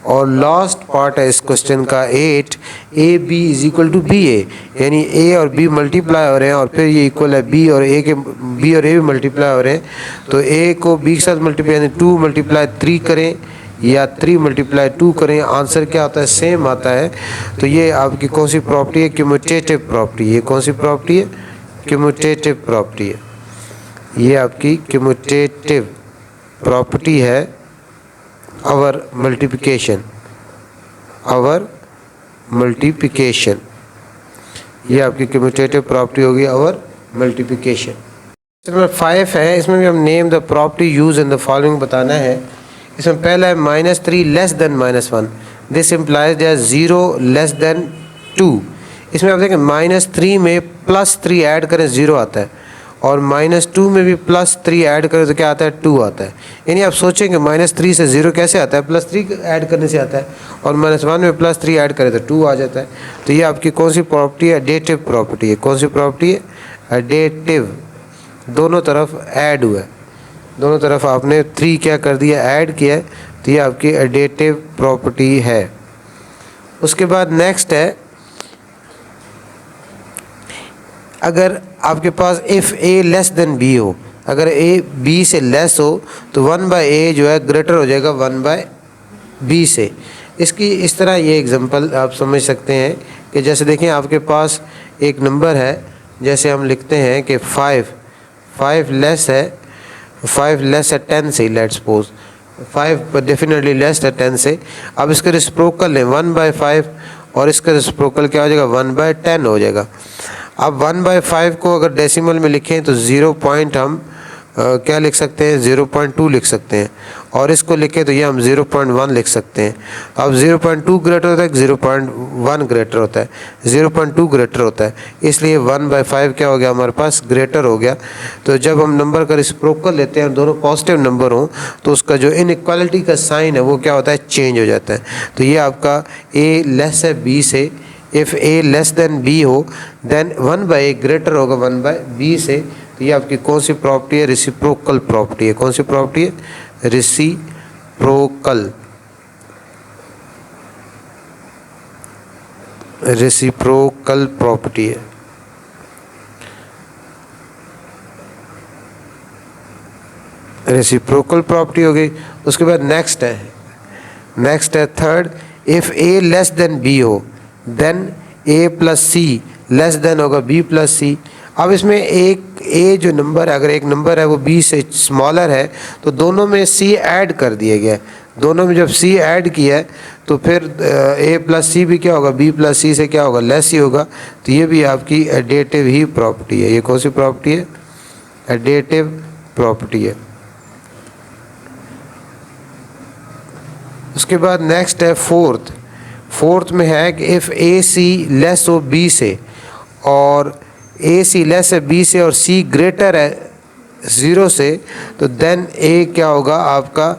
और लास्ट पार्ट है इस क्वेश्चन का 8, a b is equal to b a, यानी ए और बी मल्टीप्लाई हो रहे हैं और फिर ये इक्वल है बी और ए के, बी और ए भी मल्टीप्लाई हो रहे हैं। तो ए को बी के साथ मल्टीप्लाई यानी 2 मल्टीप्लाई 3 करें या 3 मल्टीप्लाई 2 करें, आंसर क्या आता है सेम आता है। तो ये आपकी कौन सी प्रॉपर्टी है, क्यूमुटेटिव प्रॉपर्टी। ये कौन सी प्रॉपर्टी है, क्यूमुटेटिव प्रॉपर्टी है। ये आपकी क्यूमुटेटिव प्रॉपर्टी है आवर मल्टीप्लिकेशन, ये आपकी क्यूमुटेटिव प्रॉपर्टी होगी आवर मल्टीप्लिकेशन। नंबर 5 है, इसमें भी हम name the property use in the following बताना है। इसमें पहला है -3 less than -1, this implies that 0 less than 2। इसमें आप देखें -3 में +3 ऐड करें 0 आता है और -2 में भी +3 ऐड करें तो क्या आता है 2 आता है। यानी आप सोचेंगे -3 से 0 कैसे आता है, +3 ऐड करने से आता है, और -1 में +3 ऐड करें तो 2 आ जाता है। तो ये आपकी कौन सी प्रॉपर्टी है, एडेटिव प्रॉपर्टी है। कौन सी प्रॉपर्टी है, एडेटिव। दोनों तरफ ऐड हुआ है, दोनों तरफ आपने 3 क्या कर दिया, ऐड किया है, तो ये आपकी एडेटिव प्रॉपर्टी है। उसके बाद नेक्स्ट है, अगर आपके पास if a less than b हो, अगर ए बी से लेस हो तो 1/a जो है ग्रेटर हो जाएगा 1/b से। इसकी इस तरह ये एग्जांपल आप समझ सकते हैं कि जैसे देखें आपके पास एक नंबर है, जैसे हम लिखते हैं कि 5 लेस है 10 से, लेट्स सपोज 5 डेफिनेटली लेस है 10 से। अब इसका रेसिप्रोकल लें 1/5 और इसका रेसिप्रोकल क्या हो जाएगा 1/10 हो जाएगा। अब 1/5 को अगर डेसिमल में लिखें तो 0 पॉइंट हम क्या लिख सकते हैं, 0.2 लिख सकते हैं, और इसको लिखें तो ये हम 0.1 लिख सकते हैं। अब 0.2 ग्रेटर होता है, 0.1 ग्रेटर होता है, 0.2 ग्रेटर होता है, इसलिए 1/5 क्या हो गया हमारे पास, ग्रेटर हो गया। तो जब हम नंबर का रेसिप्रोकल लेते हैं और दोनों पॉजिटिव नंबर हों तो उसका जो इनइक्वालिटी का साइन है वो क्या होता है, चेंज हो जाता है। तो ये आपका a लेस है b से, if a less than b हो देन 1/a ग्रेटर होगा 1/b से। तो ये आपकी कौन सी प्रॉपर्टी है, रेसिप्रोकल प्रॉपर्टी है। कौन सी प्रॉपर्टी है, रेसिप्रोकल प्रॉपर्टी है। रेसिप्रोकल प्रॉपर्टी हो गई। उसके बाद नेक्स्ट है नेक्स्ट है third, if a less than b हो then a plus c less than होगा बी प्लस सी। अब इसमें एक ए जो नंबर है, अगर एक नंबर है वो बी से स्मॉलर है तो दोनों में सी ऐड कर दिया गया है। दोनों में जब सी ऐड किया है तो फिर ए प्लस सी भी क्या होगा, बी प्लस सी से क्या होगा, लेस ही होगा। तो ये भी आपकी एडिटिव ही प्रॉपर्टी है। ये कौन सी प्रॉपर्टी है, एडिटिव प्रॉपर्टी है। उसके बाद नेक्स्ट है फोर्थ में है कि इफ़ ए सी लेस हो बी से और ए सी लेस है बी से और सी ग्रेटर है 0 से, तो देन ए क्या होगा आपका,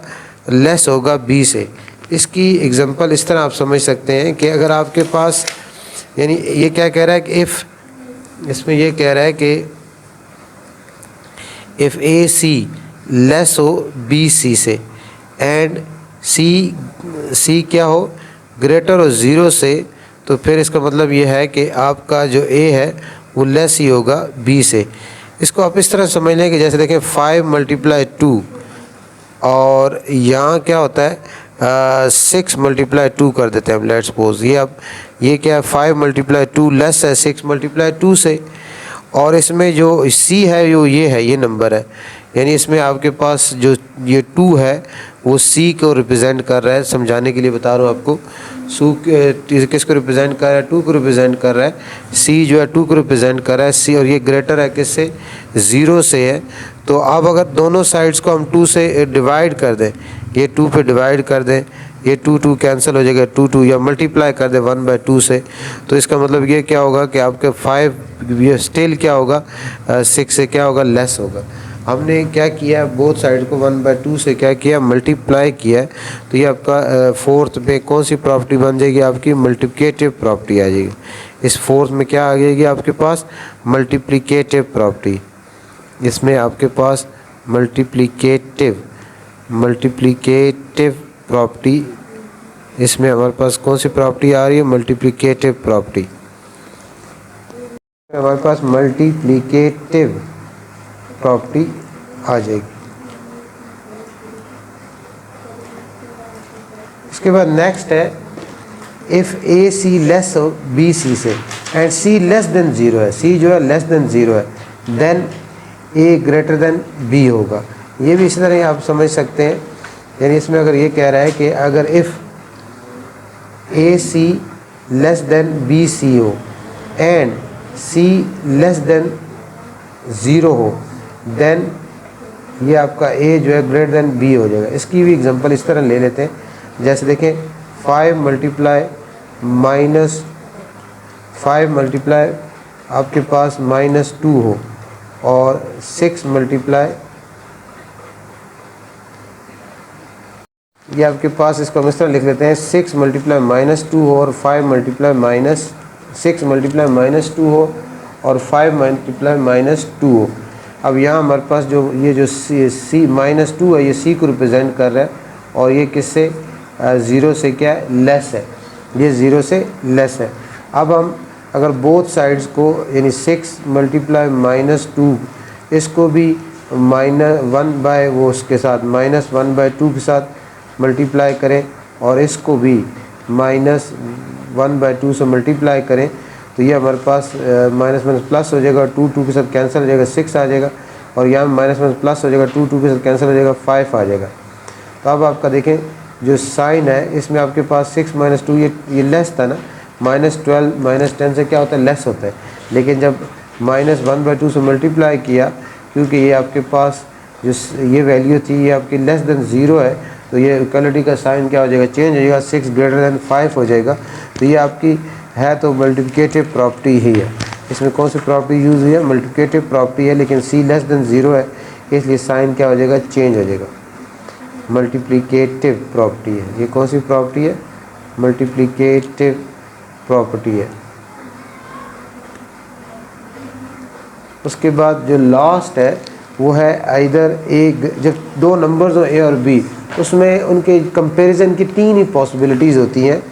लेस होगा बी से। इसकी एग्जांपल इस तरह आप समझ सकते हैं कि अगर आपके पास, यानी ये क्या कह रहा है कि इफ़, इसमें ये कह रहा है कि इफ़ ए सी लेस हो बी सी से एंड सी क्या हो, ग्रेटर हो 0 से, तो फिर इसका मतलब ये है कि आपका जो ए है वो लेस ही होगा बी से। इसको आप इस तरह समझ लें कि जैसे देखें 5 × 2 और यहाँ क्या होता है 6 × 2 कर देते हैं हम, लेट्स सपोज ये अब ये क्या है 5 × 2 लेस है 6 × 2 से। और इसमें जो सी है जो ये है, ये नंबर है, यानी इसमें आपके पास जो ये 2 है वो सी को रिप्रेजेंट कर रहा है। समझाने के लिए बता रहा हूँ आपको, किसको रिप्रेजेंट कर रहा है, 2 को रिप्रेजेंट कर रहा है। सी जो है 2 को रिप्रेजेंट कर रहा है सी, और ये ग्रेटर है किससे, 0 से है। तो अब अगर दोनों साइड्स को हम 2 से डिवाइड कर दें, ये 2 पे डिवाइड कर दें, ये 2 कैंसिल हो जाएगा, 2 या मल्टीप्लाई कर दे 1/2 से, तो इसका मतलब ये क्या होगा कि आपके 5 ये स्टिल क्या होगा 6 से क्या होगा, लेस होगा। हमने क्या किया, बोथ साइड को 1/2 से क्या किया, मल्टीप्लाई किया है। तो ये आपका फोर्थ में कौन सी प्रॉपर्टी बन जाएगी, आपकी मल्टीप्लिकेटिव प्रॉपर्टी आ जाएगी। इस फोर्थ में क्या आ जाएगी आपके पास, मल्टीप्लिकेटिव प्रॉपर्टी। इसमें आपके पास मल्टीप्लिकेटिव प्रॉपर्टी, इसमें हमारे पास कौन सी प्रॉपर्टी आ रही है, मल्टीप्लिकेटिव प्रॉपर्टी। हमारे पास मल्टीप्लिकेटिव प्रॉपर्टी आ जाएगी। इसके बाद नेक्स्ट है इफ़ ए सी लेस हो बी सी से एंड सी लेस देन 0 है, सी जो है लेस देन 0 है, देन ए ग्रेटर देन बी होगा। ये भी इसी तरह आप समझ सकते हैं। यानी इसमें अगर ये कह रहा है कि अगर if a c less than b c हो एंड सी लेस देन 0 हो, देन ये आपका ए जो है ग्रेटर देन बी हो जाएगा। इसकी भी एग्जांपल इस तरह ले लेते हैं, जैसे देखें 5 मल्टीप्लाई आपके पास -2 हो और 6 मल्टीप्लाई, ये आपके पास, इसको हम इस तरह लिख लेते हैं 6 मल्टीप्लाई -2 हो और 5 मल्टीप्लाई -6 मल्टीप्लाई -2 हो और 5 मल्टीप्लाई -2 हो। अब यहाँ हमारे पास जो ये जो सी -2 है, ये सी को रिप्रेजेंट कर रहा है और ये किससे 0 से क्या है, लेस है, ये 0 से लेस है। अब हम अगर बोथ साइड्स को यानी 6 मल्टीप्लाई -2 इसको भी -1 बाय वो उसके साथ -1/2 के साथ मल्टीप्लाई करें और इसको भी -1/2 से मल्टीप्लाई करें, तो ये हमारे पास माइनस प्लस हो जाएगा, 2 के साथ कैंसिल हो जाएगा, 6 आ जाएगा, और यहाँ माइनस प्लस हो जाएगा, 2 के साथ कैंसिल हो जाएगा, 5 आ जाएगा। तो अब आपका देखें जो साइन है इसमें आपके पास 6 - 2 ये लेस था ना, -12 -10 से क्या होता है, लेस होता है। लेकिन जब -1/2 से मल्टीप्लाई किया, क्योंकि ये आपके पास जो ये वैल्यू थी ये आपकी लेस देन 0 है, तो ये इक्वलिटी का साइन क्या हो जाएगा, चेंज हो जाएगा, 6 ग्रेटर देन 5 हो जाएगा। तो ये आपकी है तो मल्टीप्लिकेटिव प्रॉपर्टी ही है। इसमें कौन सी प्रॉपर्टी यूज़ हुई है, मल्टीप्लिकेटिव प्रॉपर्टी है, लेकिन सी लेस देन 0 है, इसलिए साइन क्या हो जाएगा, चेंज हो जाएगा। मल्टीप्लिकेटिव प्रॉपर्टी है, ये कौन सी प्रॉपर्टी है, मल्टीप्लिकेटिव प्रॉपर्टी है। उसके बाद जो लास्ट है वो है आइदर एक, जब दो नंबर्स हो ए और बी, उसमें उनके कंपैरिजन की 3 ही पॉसिबिलिटीज़ होती हैं,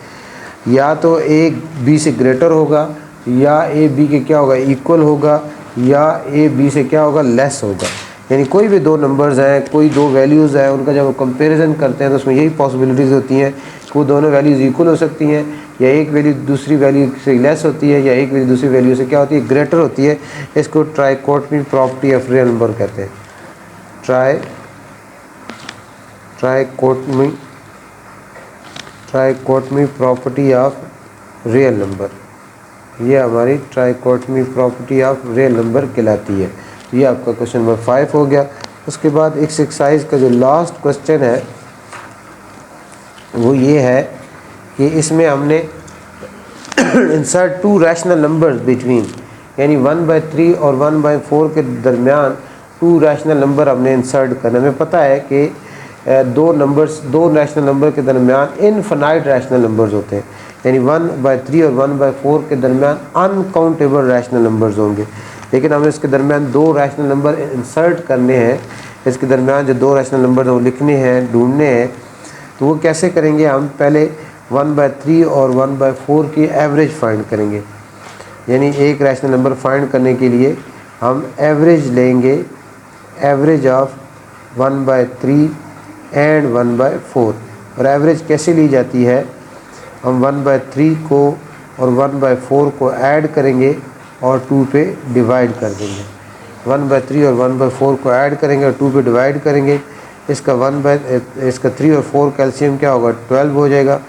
या तो ए बी से ग्रेटर होगा, या ए बी के क्या होगा, इक्वल होगा, या ए बी से क्या होगा, लेस होगा। यानी कोई भी दो नंबर्स हैं, कोई दो वैल्यूज़ हैं, उनका जब कंपैरिजन करते हैं तो उसमें यही पॉसिबिलिटीज़ होती हैं कि वो दोनों वैल्यूज़ इक्वल हो सकती हैं, या एक वैल्यू दूसरी वैल्यू से लेस होती है, या एक वैल्यू दूसरी वैल्यू से क्या होती है, ग्रेटर होती है। इसको ट्राइकोटमी प्रॉपर्टी ऑफ रियल नंबर कहते हैं। ट्राइकोटमी प्रॉपर्टी ऑफ रियल नंबर, ये हमारी ट्राइकोटमी प्रॉपर्टी ऑफ रियल नंबर कहलाती है। ये आपका क्वेश्चन नंबर 5 हो गया। उसके बाद इस एक्सरसाइज का जो लास्ट क्वेश्चन है वो ये है कि इसमें हमने insert two rational numbers between, यानी 1/3 और 1/4 के दरमियान टू रैशनल नंबर हमने इंसर्ट करना। हमें पता है कि दो रैशनल नंबर के दरमियान इनफिनाइट रैशनल नंबर्स होते हैं, यानी 1/3 और 1/4 के दरमियान अनकाउंटेबल रैशनल नंबर्स होंगे। लेकिन हमें इसके दरमियान दो रैशनल नंबर इंसर्ट करने हैं, इसके दरमियान जो दो रैशनल नंबर वो लिखने हैं, ढूंढने हैं। तो वो कैसे करेंगे, हम पहले 1/3 और 1/4 की एवरेज फाइंड करेंगे। यानी एक रैशनल नंबर फाइंड करने के लिए हम एवरेज लेंगे, एवरेज ऑफ 1/3 एंड 1/4। और एवरेज कैसे ली जाती है, हम 1/3 को और 1/4 को ऐड करेंगे और 2 पे डिवाइड कर देंगे। 1/3 और 1/4 को ऐड करेंगे और 2 पे डिवाइड करेंगे। इसका 3 और 4 कैल्शियम क्या होगा, 12 हो जाएगा।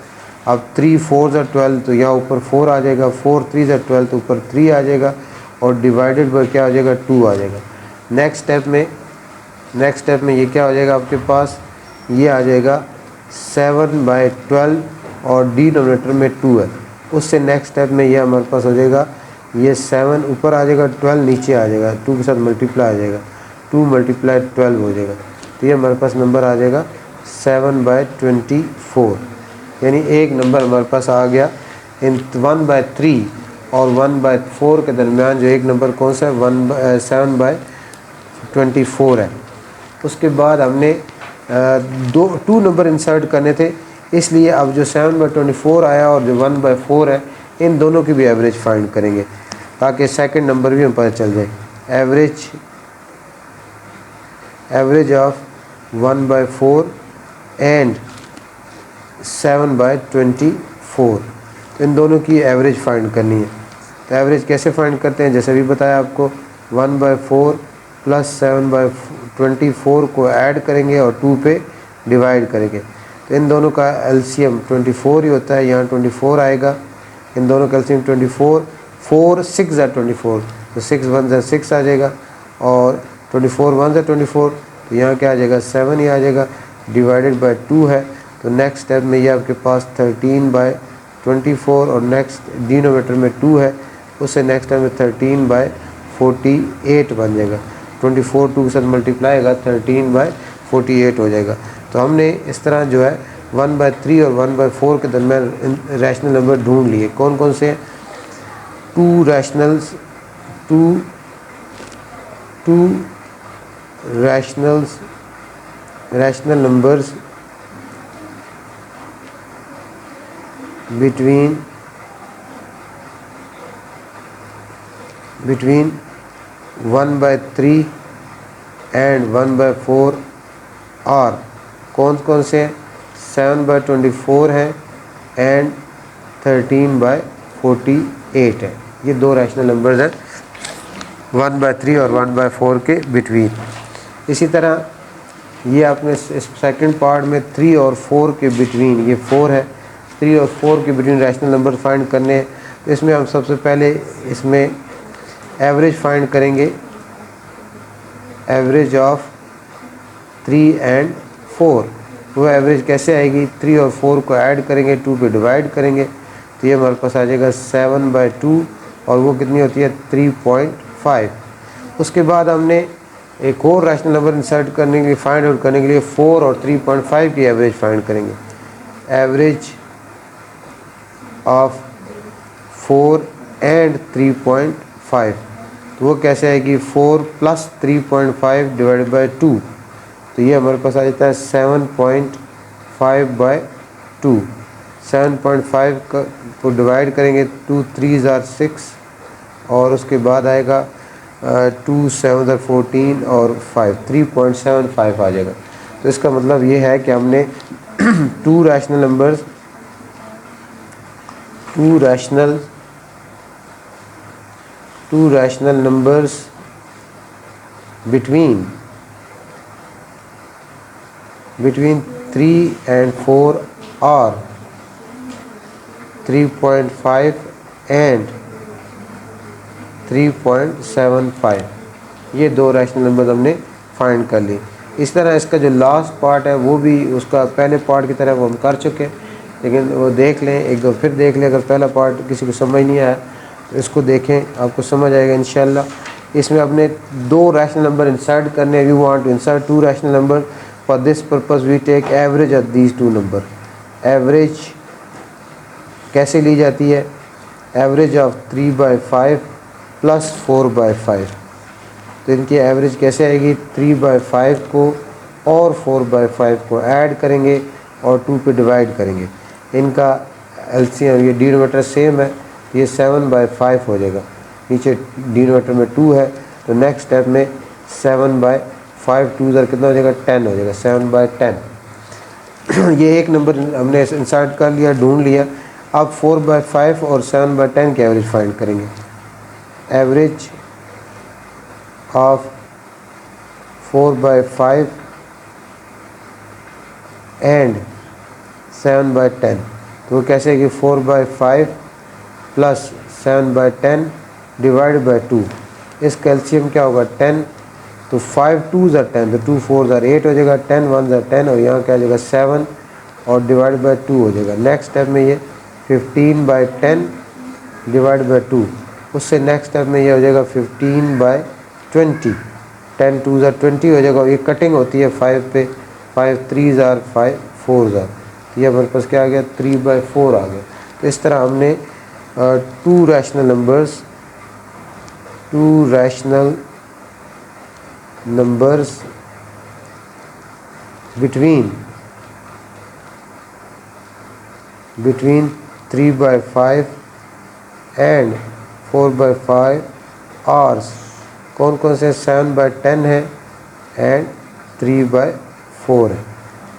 अब 3 4 ज़ा 12, तो यहाँ ऊपर 4 आ जाएगा, 4 3 ज़ा 12, तो ऊपर 3 आ जाएगा, और डिवाइडेड बाय क्या हो जाएगा, 2 आ जाएगा। नेक्स्ट स्टेप में ये क्या हो जाएगा आपके पास, ये आ जाएगा 7/12 और डिनोमिनेटर में 2 है। उससे नेक्स्ट स्टेप में ये हमारे पास हो जाएगा, ये 7 ऊपर आ जाएगा, 12 नीचे आ जाएगा, 2 के साथ मल्टीप्लाई आ जाएगा, 2 × 12 हो जाएगा। तो ये हमारे पास नंबर आ जाएगा 7/24। यानी एक नंबर हमारे पास आ गया इन 1/3 और 1/4 के दरमियान। जो एक नंबर कौन सा है, 7/24 है। उसके बाद हमने 2 नंबर इंसर्ट करने थे, इसलिए अब जो 7/24 आया और जो 1/4 है, इन दोनों की भी एवरेज फाइंड करेंगे ताकि सेकंड नंबर भी हमें पता चल जाए। एवरेज ऑफ 1/4 एंड 7/24, तो इन दोनों की एवरेज फाइंड करनी है। तो एवरेज कैसे फाइंड करते हैं, जैसे भी बताया आपको, 1/4 प्लस 7/24 को ऐड करेंगे और 2 पे डिवाइड करेंगे। तो इन दोनों का एलसीएम 24 ही होता है, यहाँ 24 आएगा। इन दोनों का एलसीएम 24, 4 6 ज़ा 24, तो 6 1 ज़ा 6 आ जाएगा, और 24 1 ज़ा 24, तो यहाँ क्या आ जाएगा, 7 ही आ जाएगा, डिवाइडेड बाय 2 है। तो नेक्स्ट स्टेप में ये आपके पास 13/24, और नेक्स्ट डिनोमिनेटर में 2 है, उससे नेक्स्ट स्टेप में 13/48 बन जाएगा। 24 2 के साथ मल्टीप्लाई होगा, 13/48 हो जाएगा। तो हमने इस तरह जो है 1/3 और 1/4 के दरमियान रैशनल नंबर ढूंढ लिए। कौन कौन से हैं, to rational numbers between 1/3 and 1/4 और कौन से 7/24 है एंड 13/48 है। ये दो रैशनल नंबर्स हैं 1/3 और 1/4 के बिटवीन। इसी तरह ये आपने इस सेकंड पार्ट में 3 और 4 के बिटवीन, ये 4 है, 3 और 4 के बिटवीन रैशनल नंबर फाइंड करने हैं। तो इसमें हम सबसे पहले इसमें एवरेज फाइंड करेंगे, एवरेज ऑफ 3 एंड 4। वो एवरेज कैसे आएगी, 3 और 4 को ऐड करेंगे, 2 पे डिवाइड करेंगे, तो ये हमारे पास आ जाएगा 7/2, और वो कितनी होती है, 3.5। उसके बाद हमने एक और रैशनल नंबर इंसर्ट करने के लिए, फाइंड आउट करने के लिए 4 और 3.5 की एवरेज फाइंड करेंगे। एवरेज ऑफ 4 एंड 3.5, तो वो कैसे आएगी, 4 + 3.5 डिवाइडेड बाय 2, तो ये हमारे पास आ जाता है 7.5/2। 7.5 को डिवाइड करेंगे, 2 3 ज़ा 6, और उसके बाद आएगा 2 7 14 और 5 3.75 आ जाएगा। तो इसका मतलब ये है कि हमने to rational numbers between 3 and 4 are 3.5 and 3.75। ये दो रैशनल नंबर हमने फाइंड कर ली। इस तरह इसका जो लास्ट पार्ट है वो भी उसका पहले पार्ट की तरह वो हम कर चुके हैं, लेकिन वो देख लें एक दो फिर देख लें। अगर पहला पार्ट किसी को समझ नहीं आया तो इसको देखें, आपको समझ आएगा इंशाल्लाह। इसमें अपने दो रैशनल नंबर इंसर्ट करने। We want to insert two rational number. For this purpose we take average of these two number. Average कैसे ली जाती है? Average of 3/5 plus 4/5। तो इनकी एवरेज कैसे आएगी? 3/5 को और 4/5 को ऐड करेंगे और 2 पे डिवाइड करेंगे। इनका एलसीएम, ये डिनोमिनेटर सेम है, ये 7/5 हो जाएगा। नीचे डिनोमिनेटर में 2 है, तो नेक्स्ट स्टेप में 7/5 2 कितना हो जाएगा? 10 हो जाएगा। 7/10 ये एक नंबर हमने इंसर्ट कर लिया, ढूंढ लिया। अब 4/5 और 7/10 की एवरेज फाइंड करेंगे। एवरेज ऑफ 4/5 एंड 7/10, तो कैसे है कि 4/5 प्लस 7/10 डिवाइड बाई 2। इसका एलसीएम क्या होगा? 10। तो 5 2s are 10, तो 2 4s are 8 हो जाएगा। 10 1s are 10 और यहाँ क्या हो जाएगा? 7 और डिवाइड बाई 2 हो जाएगा। नेक्स्ट स्टेप में ये 15/10 डिवाइड बाई 2। उससे नेक्स्ट स्टेप में ये हो जाएगा 15/20। 10 2s are 20 हो जाएगा। ये कटिंग होती है 5 पे, 5 3s are 5 4s are, तो ये हमारे पास क्या आ गया? 3/4 आ गया। तो इस तरह हमने to rational numbers between 3/5 and 4/5 hours कौन कौन से? 7/10 है एंड 3/4 है।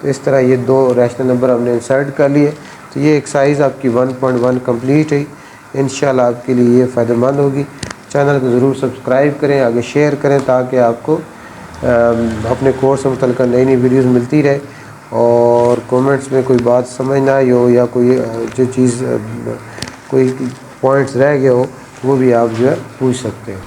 तो इस तरह ये दो रैशनल नंबर हमने इंसर्ट कर लिए। तो ये एक्सरसाइज आपकी 1.1 कंप्लीट है। इंशाल्लाह आपके लिए ये फ़ायदेमंद होगी। चैनल को ज़रूर सब्सक्राइब करें, आगे शेयर करें ताकि आपको अपने कोर्स से मुतल्लिक़ नई नई वीडियोज़ मिलती रहे। और कमेंट्स में कोई बात समझ ना आई हो या कोई जो चीज़ कोई पॉइंट्स रह गए हो वो भी आप जो है पूछ सकते हैं।